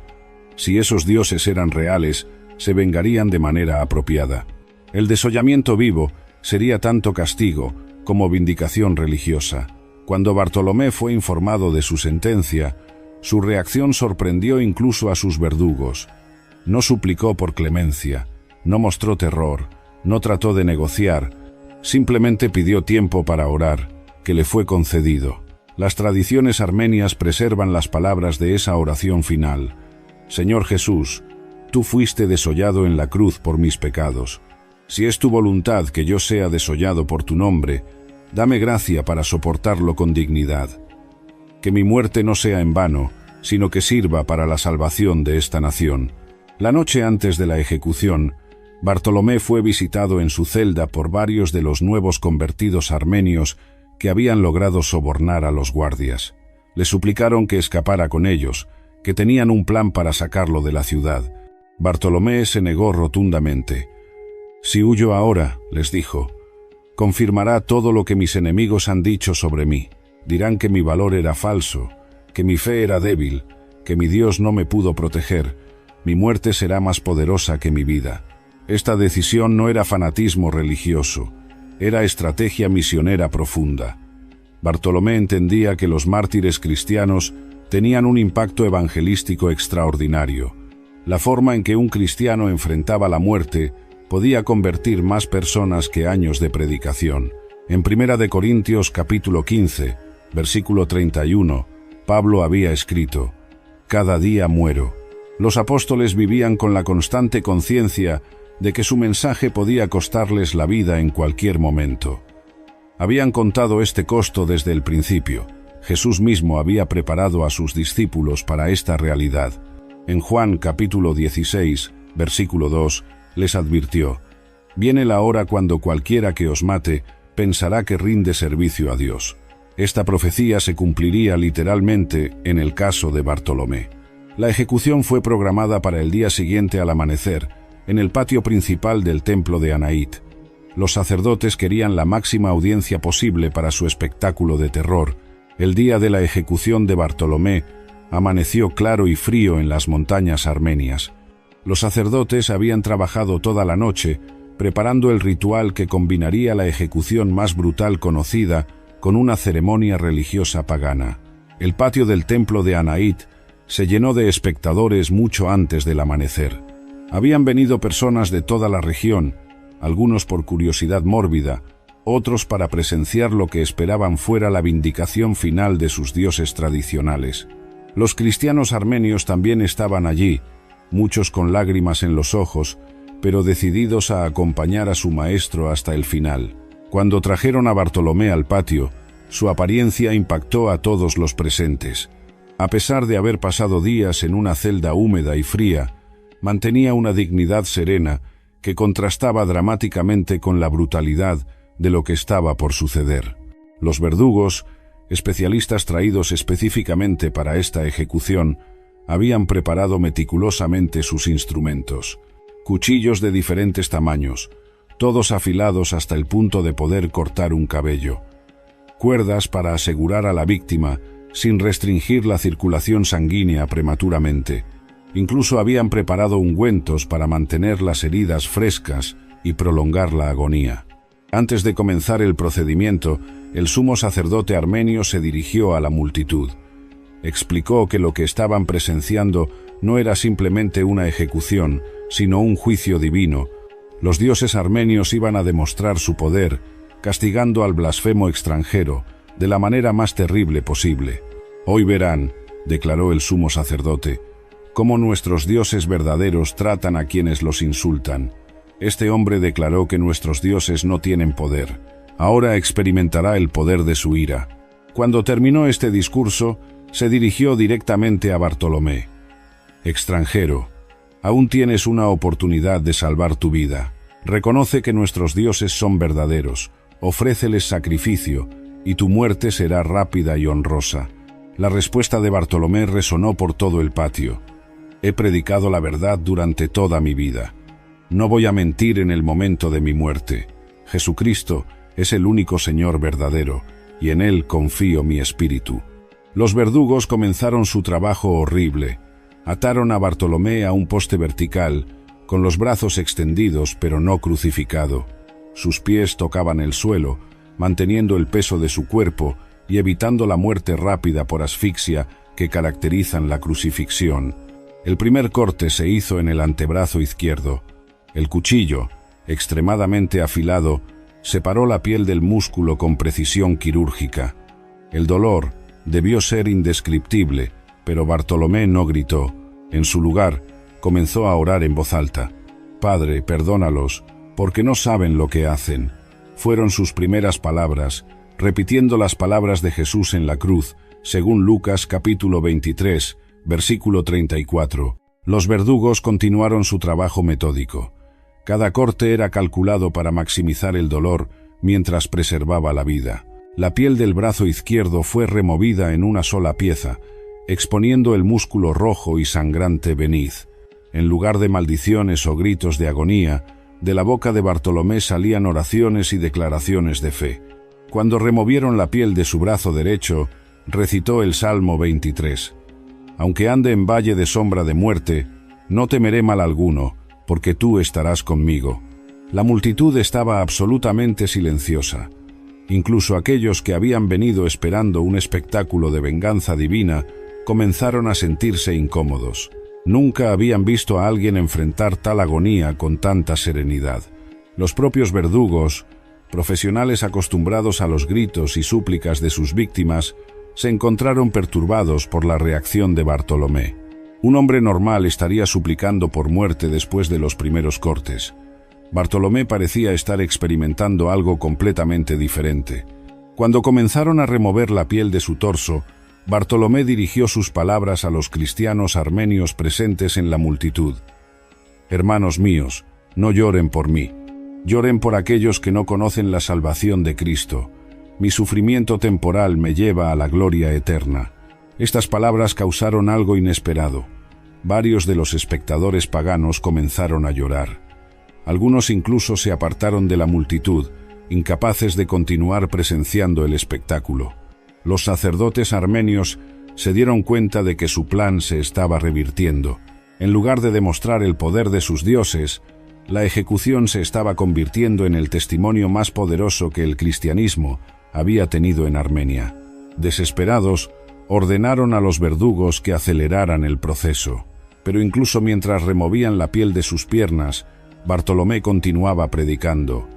Si esos dioses eran reales, se vengarían de manera apropiada. El desollamiento vivo sería tanto castigo como vindicación religiosa. Cuando Bartolomé fue informado de su sentencia, su reacción sorprendió incluso a sus verdugos. No suplicó por clemencia, no mostró terror, no trató de negociar, simplemente pidió tiempo para orar, que le fue concedido. Las tradiciones armenias preservan las palabras de esa oración final. Señor Jesús, tú fuiste desollado en la cruz por mis pecados. Si es tu voluntad que yo sea desollado por tu nombre, dame gracia para soportarlo con dignidad. Que mi muerte no sea en vano, sino que sirva para la salvación de esta nación. La noche antes de la ejecución, Bartolomé fue visitado en su celda por varios de los nuevos convertidos armenios que habían logrado sobornar a los guardias. Le suplicaron que escapara con ellos, que tenían un plan para sacarlo de la ciudad. Bartolomé se negó rotundamente. Si huyo ahora, les dijo, confirmará todo lo que mis enemigos han dicho sobre mí. Dirán que mi valor era falso, que mi fe era débil, que mi Dios no me pudo proteger. Mi muerte será más poderosa que mi vida. Esta decisión no era fanatismo religioso, era estrategia misionera profunda. Bartolomé entendía que los mártires cristianos tenían un impacto evangelístico extraordinario. La forma en que un cristiano enfrentaba la muerte podía convertir más personas que años de predicación. En 1 Corintios capítulo 15, versículo 31, Pablo había escrito: «Cada día muero, Los apóstoles vivían con la constante conciencia de que su mensaje podía costarles la vida en cualquier momento. Habían contado este costo desde el principio. Jesús mismo había preparado a sus discípulos para esta realidad. En Juan capítulo 16, versículo 2, les advirtió: «Viene la hora cuando cualquiera que os mate pensará que rinde servicio a Dios». Esta profecía se cumpliría literalmente en el caso de Bartolomé. La ejecución fue programada para el día siguiente al amanecer, en el patio principal del templo de Anaít. Los sacerdotes querían la máxima audiencia posible para su espectáculo de terror. El día de la ejecución de Bartolomé amaneció claro y frío en las montañas armenias. Los sacerdotes habían trabajado toda la noche, preparando el ritual que combinaría la ejecución más brutal conocida con una ceremonia religiosa pagana. El patio del templo de Anaít se llenó de espectadores mucho antes del amanecer. Habían venido personas de toda la región, algunos por curiosidad mórbida, otros para presenciar lo que esperaban fuera la vindicación final de sus dioses tradicionales. Los cristianos armenios también estaban allí, muchos con lágrimas en los ojos, pero decididos a acompañar a su maestro hasta el final. Cuando trajeron a Bartolomé al patio, su apariencia impactó a todos los presentes. A pesar de haber pasado días en una celda húmeda y fría, mantenía una dignidad serena que contrastaba dramáticamente con la brutalidad de lo que estaba por suceder. Los verdugos, especialistas traídos específicamente para esta ejecución, habían preparado meticulosamente sus instrumentos. Cuchillos de diferentes tamaños, todos afilados hasta el punto de poder cortar un cabello. Cuerdas para asegurar a la víctima sin restringir la circulación sanguínea prematuramente. Incluso habían preparado ungüentos para mantener las heridas frescas y prolongar la agonía. Antes de comenzar el procedimiento, el sumo sacerdote armenio se dirigió a la multitud. Explicó que lo que estaban presenciando no era simplemente una ejecución, sino un juicio divino. Los dioses armenios iban a demostrar su poder, castigando al blasfemo extranjero de la manera más terrible posible. «Hoy verán», declaró el sumo sacerdote, «cómo nuestros dioses verdaderos tratan a quienes los insultan». Este hombre declaró que nuestros dioses no tienen poder. Ahora experimentará el poder de su ira. Cuando terminó este discurso, se dirigió directamente a Bartolomé. «Extranjero, aún tienes una oportunidad de salvar tu vida. Reconoce que nuestros dioses son verdaderos, ofréceles sacrificio, y tu muerte será rápida y honrosa». La respuesta de Bartolomé resonó por todo el patio. «He predicado la verdad durante toda mi vida. No voy a mentir en el momento de mi muerte. Jesucristo es el único Señor verdadero, y en Él confío mi espíritu». Los verdugos comenzaron su trabajo horrible. Ataron a Bartolomé a un poste vertical, con los brazos extendidos pero no crucificado. Sus pies tocaban el suelo, manteniendo el peso de su cuerpo y evitando la muerte rápida por asfixia que caracterizan la crucifixión. El primer corte se hizo en el antebrazo izquierdo. El cuchillo, extremadamente afilado, separó la piel del músculo con precisión quirúrgica. El dolor debió ser indescriptible, pero Bartolomé no gritó. En su lugar, comenzó a orar en voz alta. «Padre, perdónalos, porque no saben lo que hacen». Fueron sus primeras palabras, repitiendo las palabras de Jesús en la cruz, según Lucas capítulo 23, versículo 34. Los verdugos continuaron su trabajo metódico. Cada corte era calculado para maximizar el dolor mientras preservaba la vida. La piel del brazo izquierdo fue removida en una sola pieza, exponiendo el músculo rojo y sangrante veniz. En lugar de maldiciones o gritos de agonía, de la boca de Bartolomé salían oraciones y declaraciones de fe. Cuando removieron la piel de su brazo derecho, recitó el Salmo 23. «Aunque ande en valle de sombra de muerte, no temeré mal alguno, porque tú estarás conmigo». La multitud estaba absolutamente silenciosa. Incluso aquellos que habían venido esperando un espectáculo de venganza divina comenzaron a sentirse incómodos. Nunca habían visto a alguien enfrentar tal agonía con tanta serenidad. Los propios verdugos, profesionales acostumbrados a los gritos y súplicas de sus víctimas, se encontraron perturbados por la reacción de Bartolomé. Un hombre normal estaría suplicando por muerte después de los primeros cortes. Bartolomé parecía estar experimentando algo completamente diferente. Cuando comenzaron a remover la piel de su torso, Bartolomé dirigió sus palabras a los cristianos armenios presentes en la multitud. «Hermanos míos, no lloren por mí. Lloren por aquellos que no conocen la salvación de Cristo. Mi sufrimiento temporal me lleva a la gloria eterna». Estas palabras causaron algo inesperado. Varios de los espectadores paganos comenzaron a llorar. Algunos incluso se apartaron de la multitud, incapaces de continuar presenciando el espectáculo. Los sacerdotes armenios se dieron cuenta de que su plan se estaba revirtiendo. En lugar de demostrar el poder de sus dioses, la ejecución se estaba convirtiendo en el testimonio más poderoso que el cristianismo había tenido en Armenia. Desesperados, ordenaron a los verdugos que aceleraran el proceso. Pero incluso mientras removían la piel de sus piernas, Bartolomé continuaba predicando.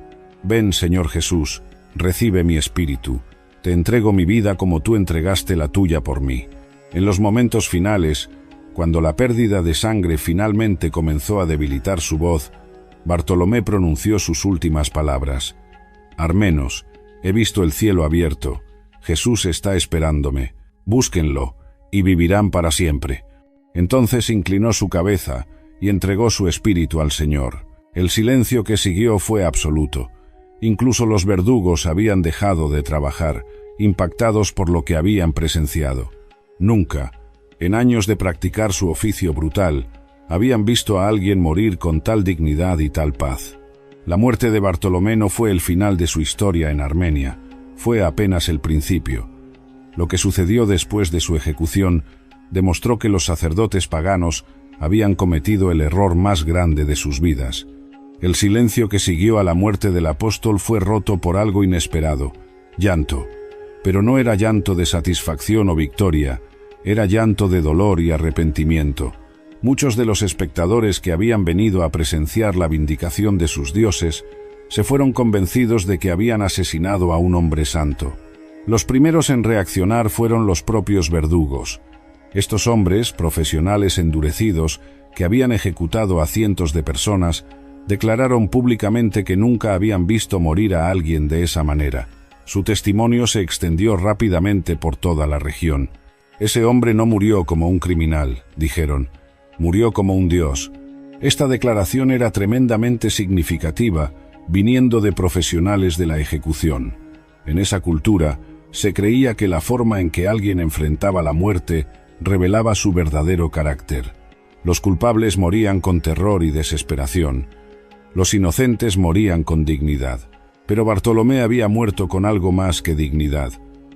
«Ven, Señor Jesús, recibe mi espíritu. Te entrego mi vida como tú entregaste la tuya por mí». En los momentos finales, cuando la pérdida de sangre finalmente comenzó a debilitar su voz, Bartolomé pronunció sus últimas palabras. «Armenos, he visto el cielo abierto. Jesús está esperándome. Búsquenlo, y vivirán para siempre». Entonces inclinó su cabeza y entregó su espíritu al Señor. El silencio que siguió fue absoluto. Incluso los verdugos habían dejado de trabajar, impactados por lo que habían presenciado. Nunca, en años de practicar su oficio brutal, habían visto a alguien morir con tal dignidad y tal paz. La muerte de Bartolomé no fue el final de su historia en Armenia, fue apenas el principio. Lo que sucedió después de su ejecución demostró que los sacerdotes paganos habían cometido el error más grande de sus vidas. El silencio que siguió a la muerte del apóstol fue roto por algo inesperado: llanto. Pero no era llanto de satisfacción o victoria, era llanto de dolor y arrepentimiento. Muchos de los espectadores que habían venido a presenciar la vindicación de sus dioses se fueron convencidos de que habían asesinado a un hombre santo. Los primeros en reaccionar fueron los propios verdugos. Estos hombres, profesionales endurecidos, que habían ejecutado a cientos de personas, declararon públicamente que nunca habían visto morir a alguien de esa manera. Su testimonio se extendió rápidamente por toda la región. «Ese hombre no murió como un criminal», dijeron, «murió como un dios». Esta declaración era tremendamente significativa, viniendo de profesionales de la ejecución. En esa cultura, se creía que la forma en que alguien enfrentaba la muerte revelaba su verdadero carácter. Los culpables morían con terror y desesperación. Los inocentes morían con dignidad. Pero Bartolomé había muerto con algo más que dignidad.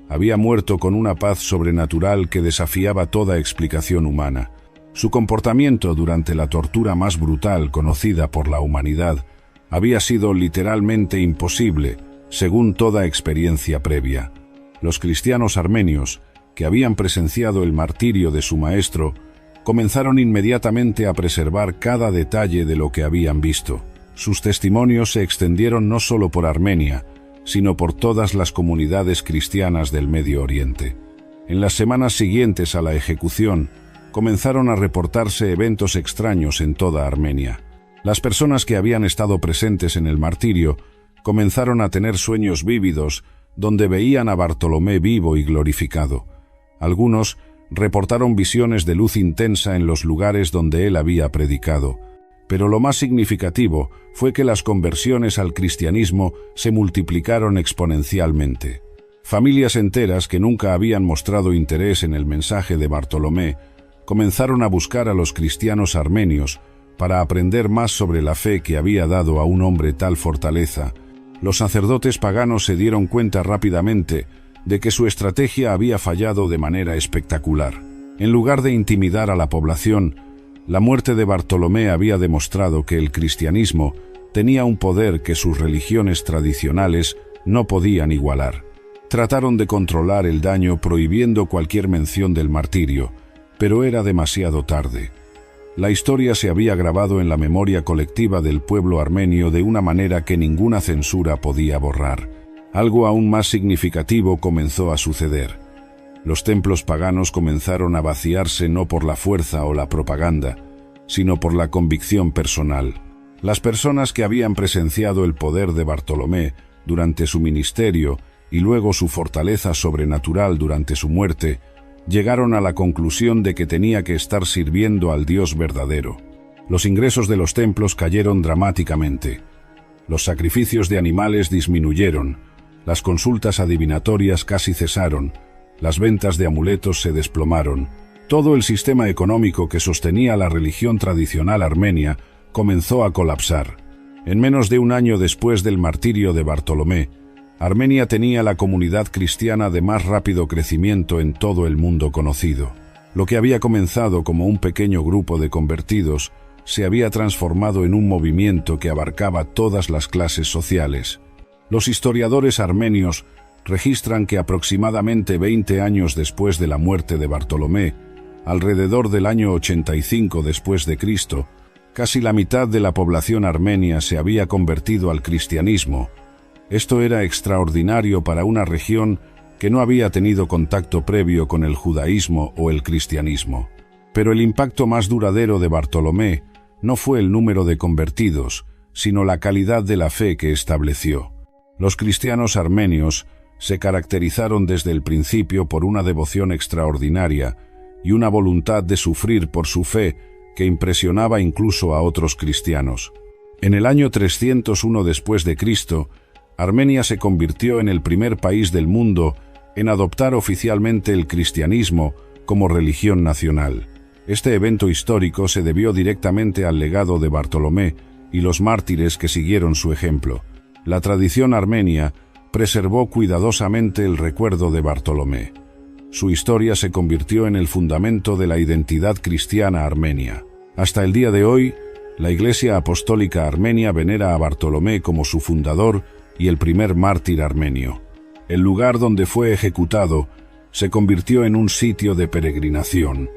Había muerto con una paz sobrenatural que desafiaba toda explicación humana. Su comportamiento durante la tortura más brutal conocida por la humanidad había sido literalmente imposible, según toda experiencia previa. Los cristianos armenios, que habían presenciado el martirio de su maestro, comenzaron inmediatamente a preservar cada detalle de lo que habían visto. Sus testimonios se extendieron no solo por Armenia, sino por todas las comunidades cristianas del Medio Oriente. En las semanas siguientes a la ejecución, comenzaron a reportarse eventos extraños en toda Armenia. Las personas que habían estado presentes en el martirio comenzaron a tener sueños vívidos donde veían a Bartolomé vivo y glorificado. Algunos reportaron visiones de luz intensa en los lugares donde él había predicado. Pero lo más significativo fue que las conversiones al cristianismo se multiplicaron exponencialmente. Familias enteras que nunca habían mostrado interés en el mensaje de Bartolomé comenzaron a buscar a los cristianos armenios para aprender más sobre la fe que había dado a un hombre tal fortaleza. Los sacerdotes paganos se dieron cuenta rápidamente de que su estrategia había fallado de manera espectacular. En lugar de intimidar a la población, la muerte de Bartolomé había demostrado que el cristianismo tenía un poder que sus religiones tradicionales no podían igualar. Trataron de controlar el daño prohibiendo cualquier mención del martirio, pero era demasiado tarde. La historia se había grabado en la memoria colectiva del pueblo armenio de una manera que ninguna censura podía borrar. Algo aún más significativo comenzó a suceder. Los templos paganos comenzaron a vaciarse no por la fuerza o la propaganda, sino por la convicción personal. Las personas que habían presenciado el poder de Bartolomé durante su ministerio y luego su fortaleza sobrenatural durante su muerte, llegaron a la conclusión de que tenía que estar sirviendo al Dios verdadero. Los ingresos de los templos cayeron dramáticamente. Los sacrificios de animales disminuyeron, las consultas adivinatorias casi cesaron, las ventas de amuletos se desplomaron. Todo el sistema económico que sostenía la religión tradicional armenia comenzó a colapsar. En menos de un año después del martirio de Bartolomé, Armenia tenía la comunidad cristiana de más rápido crecimiento en todo el mundo conocido. Lo que había comenzado como un pequeño grupo de convertidos se había transformado en un movimiento que abarcaba todas las clases sociales. Los historiadores armenios registran que aproximadamente 20 años después de la muerte de Bartolomé, alrededor del año 85 después de Cristo, casi la mitad de la población armenia se había convertido al cristianismo. Esto era extraordinario para una región que no había tenido contacto previo con el judaísmo o el cristianismo. Pero el impacto más duradero de Bartolomé no fue el número de convertidos, sino la calidad de la fe que estableció. Los cristianos armenios se caracterizaron desde el principio por una devoción extraordinaria y una voluntad de sufrir por su fe que impresionaba incluso a otros cristianos. En el año 301 después de Cristo, Armenia se convirtió en el primer país del mundo en adoptar oficialmente el cristianismo como religión nacional. Este evento histórico se debió directamente al legado de Bartolomé y los mártires que siguieron su ejemplo. La tradición armenia preservó cuidadosamente el recuerdo de Bartolomé. Su historia se convirtió en el fundamento de la identidad cristiana armenia. Hasta el día de hoy, la Iglesia Apostólica Armenia venera a Bartolomé como su fundador y el primer mártir armenio. El lugar donde fue ejecutado se convirtió en un sitio de peregrinación.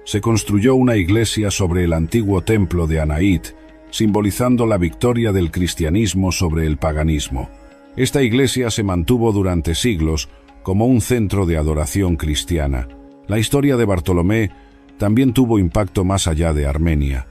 Se construyó una iglesia sobre el antiguo templo de Anahit, simbolizando la victoria del cristianismo sobre el paganismo. Esta iglesia se mantuvo durante siglos como un centro de adoración cristiana. La historia de Bartolomé también tuvo impacto más allá de Armenia.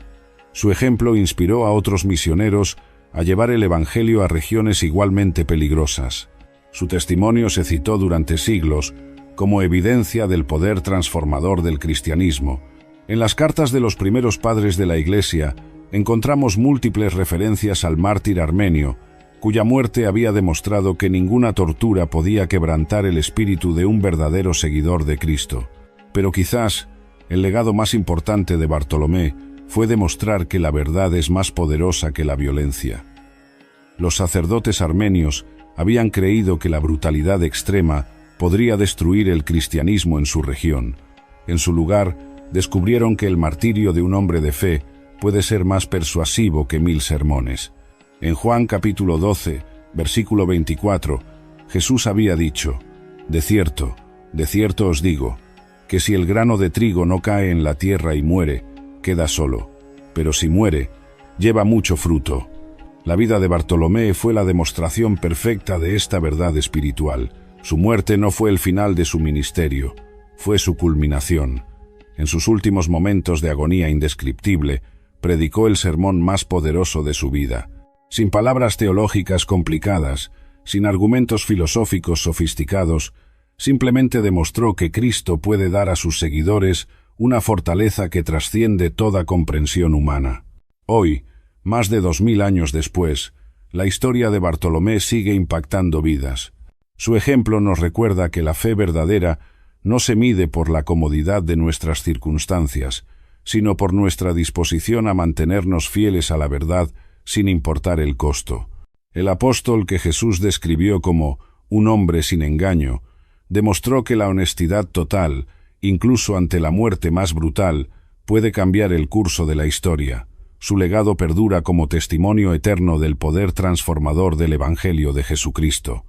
Su ejemplo inspiró a otros misioneros a llevar el evangelio a regiones igualmente peligrosas. Su testimonio se citó durante siglos como evidencia del poder transformador del cristianismo. En las cartas de los primeros padres de la Iglesia encontramos múltiples referencias al mártir armenio, cuya muerte había demostrado que ninguna tortura podía quebrantar el espíritu de un verdadero seguidor de Cristo. Pero quizás el legado más importante de Bartolomé fue demostrar que la verdad es más poderosa que la violencia. Los sacerdotes armenios habían creído que la brutalidad extrema podría destruir el cristianismo en su región. En su lugar, descubrieron que el martirio de un hombre de fe puede ser más persuasivo que 1000 sermones. En Juan capítulo 12, versículo 24, Jesús había dicho: de cierto os digo, que si el grano de trigo no cae en la tierra y muere, queda solo, pero si muere, lleva mucho fruto. La vida de Bartolomé fue la demostración perfecta de esta verdad espiritual. Su muerte no fue el final de su ministerio, fue su culminación. En sus últimos momentos de agonía indescriptible, predicó el sermón más poderoso de su vida. Sin palabras teológicas complicadas, sin argumentos filosóficos sofisticados, simplemente demostró que Cristo puede dar a sus seguidores una fortaleza que trasciende toda comprensión humana. Hoy, más de 2000 años después, la historia de Bartolomé sigue impactando vidas. Su ejemplo nos recuerda que la fe verdadera no se mide por la comodidad de nuestras circunstancias, sino por nuestra disposición a mantenernos fieles a la verdad sin importar el costo. El apóstol que Jesús describió como un hombre sin engaño, demostró que la honestidad total, incluso ante la muerte más brutal, puede cambiar el curso de la historia. Su legado perdura como testimonio eterno del poder transformador del Evangelio de Jesucristo.